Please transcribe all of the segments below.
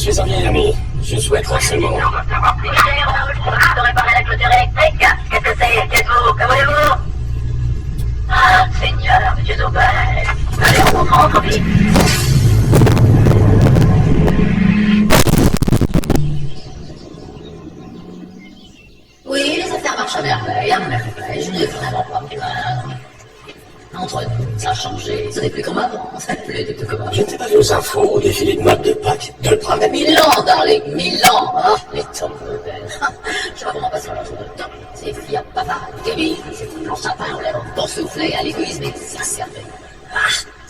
suis un vieil ami. Je souhaiterais seulement... De réparer la clôture électrique. Qu'est-ce que c'est? Qu'est-ce que voulez-vous? Ah, Seigneur, Monsieur Zaubert. Allez, on rentre vite. Oui, les affaires marchent à merveille, je n'ai vraiment pas me plaindre. Entre nous, ça a changé, ce n'est plus comme avant, ça n'est plus du tout comme avant. Je ne t'ai pas vu aux infos au défilé de mode de Pâques, de le prendre à 1000 ans, darling, 1000 ans. Ah, les temps belles. Je sais pas comment passer leur temps. Ces filles à papa, Kevin, ces blancs sapins aux lèvres pour souffler à l'égoïsme exacerbé. Ah,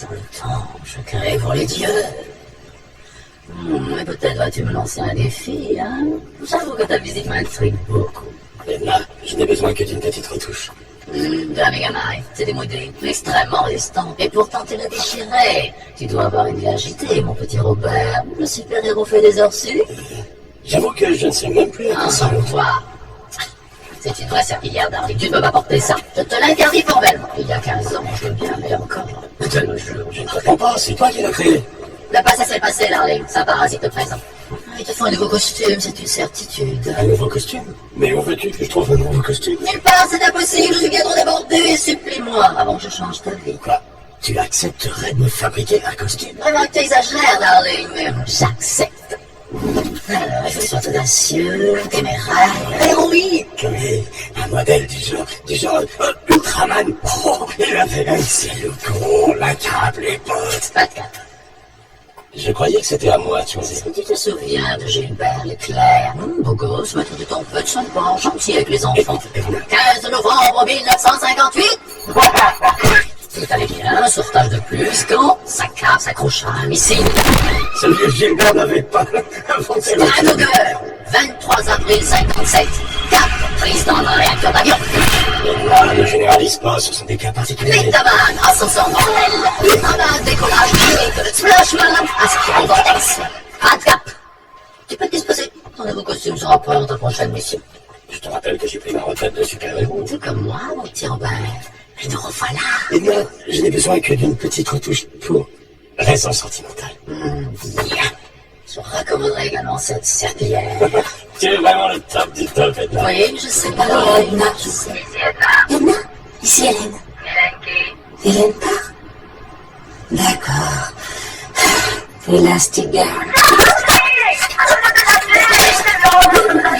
dans le temps, je crée pour les dieux. Mais peut-être vas-tu me lancer un défi, hein? J'avoue que ta visite m'intrigue beaucoup. Edna, je n'ai besoin que d'une petite retouche. De la Megamine, c'est démodé, mais extrêmement résistant, et pourtant tu l'as déchiré. Tu dois avoir une vie agitée, mon petit Robert. Le super-héros fait des heures sup. J'avoue que je ne sais même plus à quoi ça ressemble. Toi. C'est une vraie serpillière, darling. Tu ne peux pas porter ça. Je te l'interdis formellement. Il y a 15 ans, je veux bien, mais encore. Je ne comprends pas, c'est toi qui l'as créé. Le passé, c'est le passé, darling. Ça parasite le présent. Il te faut un nouveau costume, c'est une certitude. Un nouveau costume? Mais où veux-tu que je trouve un nouveau costume? Nulle part, c'est impossible, je suis bien trop débordé. Supplie-moi avant que je change ta vie. Quoi? Tu accepterais de me fabriquer un costume? Vraiment que tu exagères, darling, mais j'accepte. Alors, il faut que tu sois audacieux, téméraire, héroïque. Mais un modèle du genre Ultraman. Oh, il avait un ciel gros, la cape, les bottes. Pas de cap. Je croyais que c'était à moi de choisir. Est-ce que tu te souviens de Gilbert Leclerc? Beau gosse, maître de ton peu de sympa, gentil avec les enfants. 15 novembre 1958. Il fallait bien un sauvetage de plus quand sa cave s'accrocha à un missile. Ce vieux Gilbert n'avait pas inventé le... Un odeur, 23 avril 57. Cap prise dans un réacteur d'avion. Et là, ne généralise pas, ce sont des cas particuliers. Vitaman, ascension mortelle. Vitaman, décollage chimique de Splashman, aspirant vortex. Pas de cap. Tu peux te disposer. Ton nouveau costume sera prêt dans ta prochaine mission. Je te rappelle que j'ai pris ma retraite de super-héros. Tout comme moi, mon petit Robert. Et nous revoilà. Eh bien, je n'ai besoin que d'une petite retouche pour raison sentimentale. Bien. Je raccommoderai également cette serpillière. Tu es vraiment le top du top, Edna. Oui, je sais pas. Edna, je sais. Edna, ici Hélène. Hélène part? D'accord. Elastic Girl.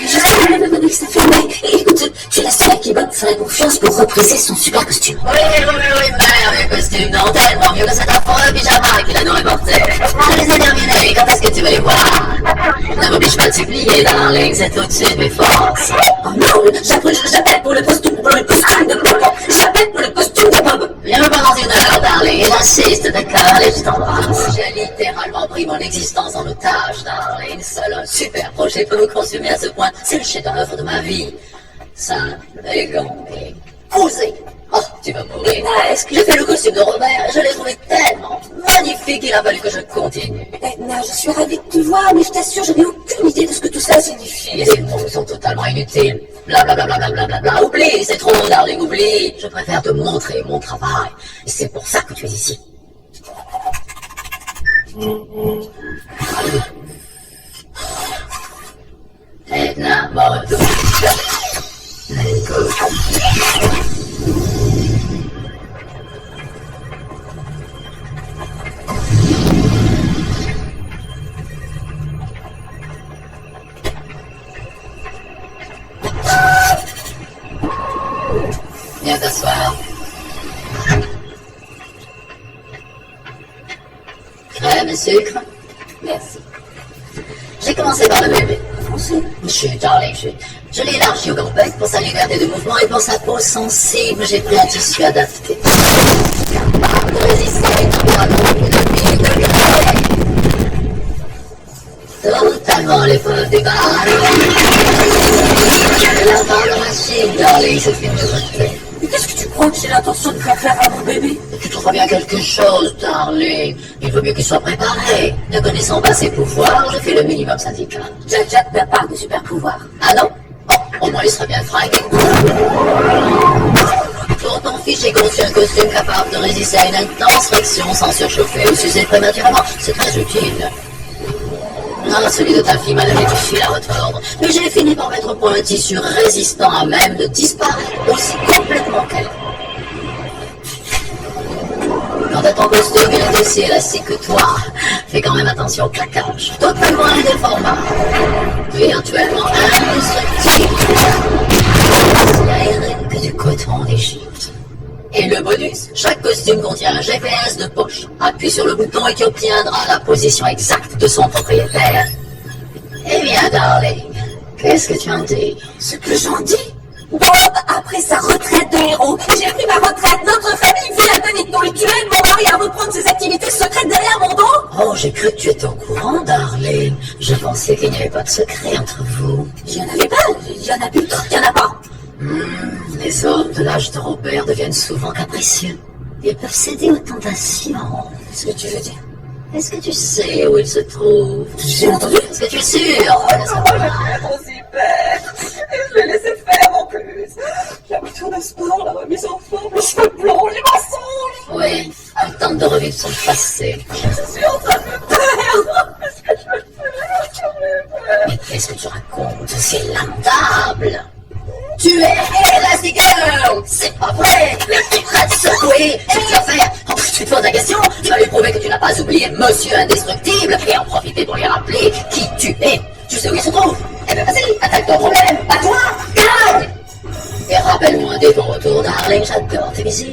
Je sais que ça fait, mais écoute, tu es la seule qui me ferait confiance pour repriser son super costume. Oui, merde, le costume, non, tellement mieux que cet affreux pyjama qu'il a nous porté. Je les ai terminés, quand est-ce que tu vas les voir? Ne m'oblige pas de supplier, darling, c'est au-dessus de mes forces. Oh non, j'appelle pour le costume de Bob. J'appelle pour le costume de Bob. Viens me pas dans une heure, darling, et j'insiste, d'accord, allez, je t'embrasse. J'ai littéralement pris mon existence en otage, darling. Seul un super projet peut me consumer à ce point. C'est le chef-d'œuvre de ma vie. Simple, élégant et osé. Oh, tu vas mourir. J'ai fait le costume de Robert et je l'ai trouvé tellement magnifique qu'il a fallu que je continue. Edna, je suis ravie de te voir, mais je t'assure, je n'ai aucune idée de ce que tout ça signifie. Et ces mots sont totalement inutiles. Blablabla. Oublie, c'est trop, darling, oublie. Je préfère te montrer mon travail. Et c'est pour ça que tu es ici. Edna, mon retour. Let's go. Viens t'asseoir. Crème et sucre? Merci. J'ai commencé par le bébé. Chut, darling, chut. Je l'ai élargi au grand bec pour sa liberté de mouvement et pour sa peau sensible, j'ai pris un tissu adapté. Capable de résister à une température plus de 1000 degrés. Totalement l'épreuve des balles. La balle machine, darling, c'est une nouveauté. Mais qu'est-ce que tu crois que j'ai l'intention de faire à mon bébé? Tu trouveras bien quelque chose, darling. Il vaut mieux qu'il soit préparé. Ne connaissant pas ses pouvoirs, je fais le minimum syndical. Jack n'a pas de super pouvoir. Ah non? Oh, au moins il sera bien fringué. Pour ton fils, j'ai conçu un costume capable de résister à une intense friction sans surchauffer ou s'user prématurément. C'est très utile. Non, celui de ta fille m'a donné du fil à retordre. Mais j'ai fini par mettre au point un tissu résistant à même de disparaître aussi complètement qu'elle. Quant à ton costume, il est aussi élastique que toi. Fais quand même attention au claquage. Totalement indéformable. Virtuellement indestructible. Aussi aéré que du coton d'Égypte. Et le bonus, chaque costume contient un GPS de poche. Appuie sur le bouton et tu obtiendras la position exacte de son propriétaire. Eh bien, darling, qu'est-ce que tu en dis? Ce que j'en dis? Bob, après sa retraite de héros, j'ai pris ma retraite, notre famille vit la Benito et tu aides mon mari à reprendre ses activités secrètes derrière mon dos? Oh, j'ai cru que tu étais au courant, darling. Je pensais qu'il n'y avait pas de secret entre vous. Il y en avait pas, il y en a plus, il y en a pas. Les hommes de l'âge de Robert deviennent souvent capricieux. Ils peuvent céder aux tentations. Qu'est-ce que tu veux dire? Est-ce que tu sais où il se trouve? J'ai entendu. Est-ce que tu es sûr de le savoir? Aussi bête. Et je l'ai laissé faire en plus. La voiture de sport, la remise en forme, les cheveux blonds, les mensonges. Oui, elle tente de revivre son passé. Je suis en train de me perdre. Qu'est-ce que je veux faire? Mais qu'est-ce que tu racontes? C'est lamentable. Tu es Elastigirl! C'est pas vrai! Tu es prêt à te secouer! Qu'est-ce que tu vas faire? En plus, tu te poses la question, tu vas lui prouver que tu n'as pas oublié Monsieur Indestructible et en profiter pour lui rappeler qui tu es. Tu sais où il se trouve? Eh bien, vas-y, attaque ton problème, à toi, gagne! Et rappelle-moi dès ton retour, darling, j'adore tes visites.